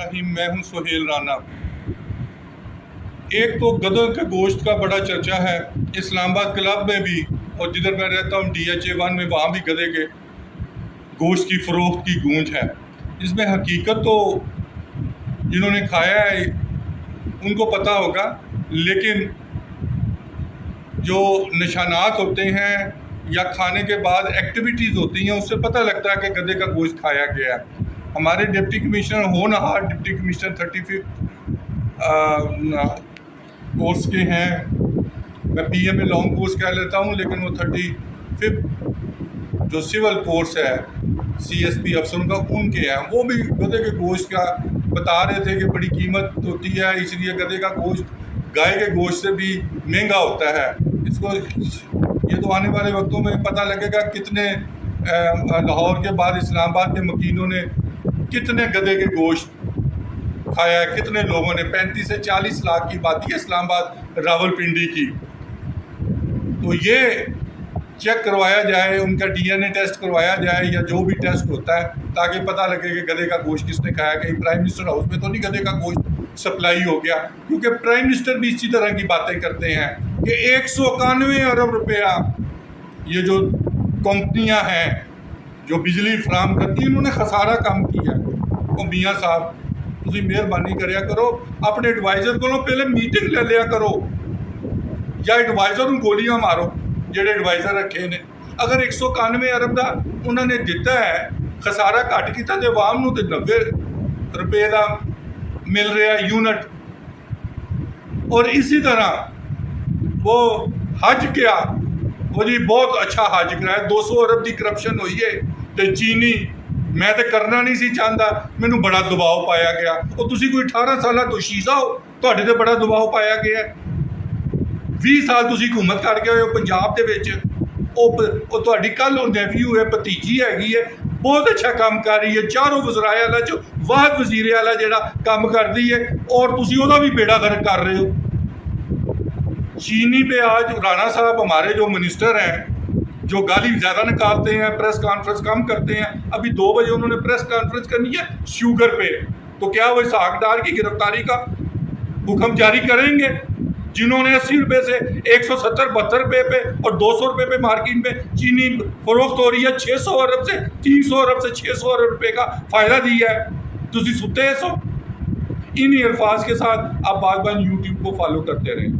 रहीम। मैं हूं सुहेल राना। एक तो गधों के गोश्त का बड़ा चर्चा है इस्लामाबाद क्लब में भी, और जिधर मैं रहता हूं DHA 1 में, वहाँ भी गधे के गोश्त की फ़रोख्त की गूंज है। इसमें हकीकत तो जिन्होंने खाया है उनको पता होगा, लेकिन जो निशानात होते हैं या खाने के बाद एक्टिविटीज़ होती हैं उससे पता लगता है कि गधे का गोश्त खाया गया है। हमारे डिप्टी कमिश्नर होनहार डिप्टी कमिश्नर 35 कोर्स के हैं। मैं PMA लॉन्ग कोर्स कह लेता हूँ, लेकिन वो 35 जो सिविल कोर्स है CSP अफसरों का, उनके हैं। वो भी गधे के गोश्त का बता रहे थे कि बड़ी कीमत होती है, इसलिए गधे का गोश्त गाय के गोश्त से भी महंगा होता है। इसको ये तो आने वाले वक्तों में पता लगेगा कितने लाहौर के बाद इस्लामाबाद के मकीनों ने कितने गधे के गोश्त खाया है, कितने लोगों ने। 35 से 40 लाख की बात है इस्लामाबाद रावलपिंडी की। तो ये चेक करवाया जाए, उनका DNA टेस्ट करवाया जाए या जो भी टेस्ट होता है, ताकि पता लगे कि गधे का गोश्त किसने खाया। कहीं प्राइम मिनिस्टर हाउस में तो नहीं गधे का गोश्त सप्लाई हो गया, क्योंकि प्राइम मिनिस्टर भी इसी तरह की बातें करते हैं कि 191 अरब रुपया ये जो कंपनियां हैं जो बिजली फराम करती हैं, उन्होंने खसारा कम किया। तो मियाँ साहब तुम मेहरबानी कराया करो, अपने एडवाइज़र को पहले मीटिंग ले लिया करो, या एडवाइज़र ਨੂੰ ਗੋਲੀਆਂ मारो ਜਿਹੜੇ एडवाइज़र रखे ने। अगर 191 अरब का उन्होंने दिता है, खसारा घट किया, तो आवाम ਨੂੰ तो 90 रुपए का मिल रहा है यूनिट। और इसी तरह वो हज किया, वो जी बहुत अच्छा हज कराया, 200 अरब की करप्शन हुई है। तो चीनी मैं तो करना नहीं सी चाहता, मैनू बड़ा दबाव पाया गया। और तुसी कोई 18 साल तो शीजा हो, तुहाडे ते बड़ा दबाव पाया गया। 20 साल तुसी हुकूमत करके होए पंजाब दे विच, ਉਹ ਤੁਹਾਡੀ ਕੱਲ ਨੈਫਿਊ है, भतीजी हैगी है, बहुत अच्छा काम कर रही है। चारों वज़राए आला चो वाहद वज़ीर आला जिहड़ा काम करदी है, और तुसी ਉਹਦਾ भी बेड़ा गर्क कर रहे हो। चीनी पे आज राणा साहब हमारे जो मिनिस्टर हैं, जो गाली ज़्यादा निकालते हैं, प्रेस कॉन्फ्रेंस कम करते हैं। अभी 2 बजे उन्होंने प्रेस कॉन्फ्रेंस करनी है शुगर पे, तो क्या वो इसहाक डार की गिरफ्तारी का हुक्म जारी करेंगे? जिन्होंने 80 रुपये से 170-72 रुपये पे और 200 रुपये पे मार्केट में चीनी फरोख्त हो रही है। 600 अरब से 300 अरब से 600 अरब रुपये का फ़ायदा दिया है। तुसी सुते सो। इन्हीं अल्फाज के साथ आप बागबान YouTube को फॉलो करते रहें।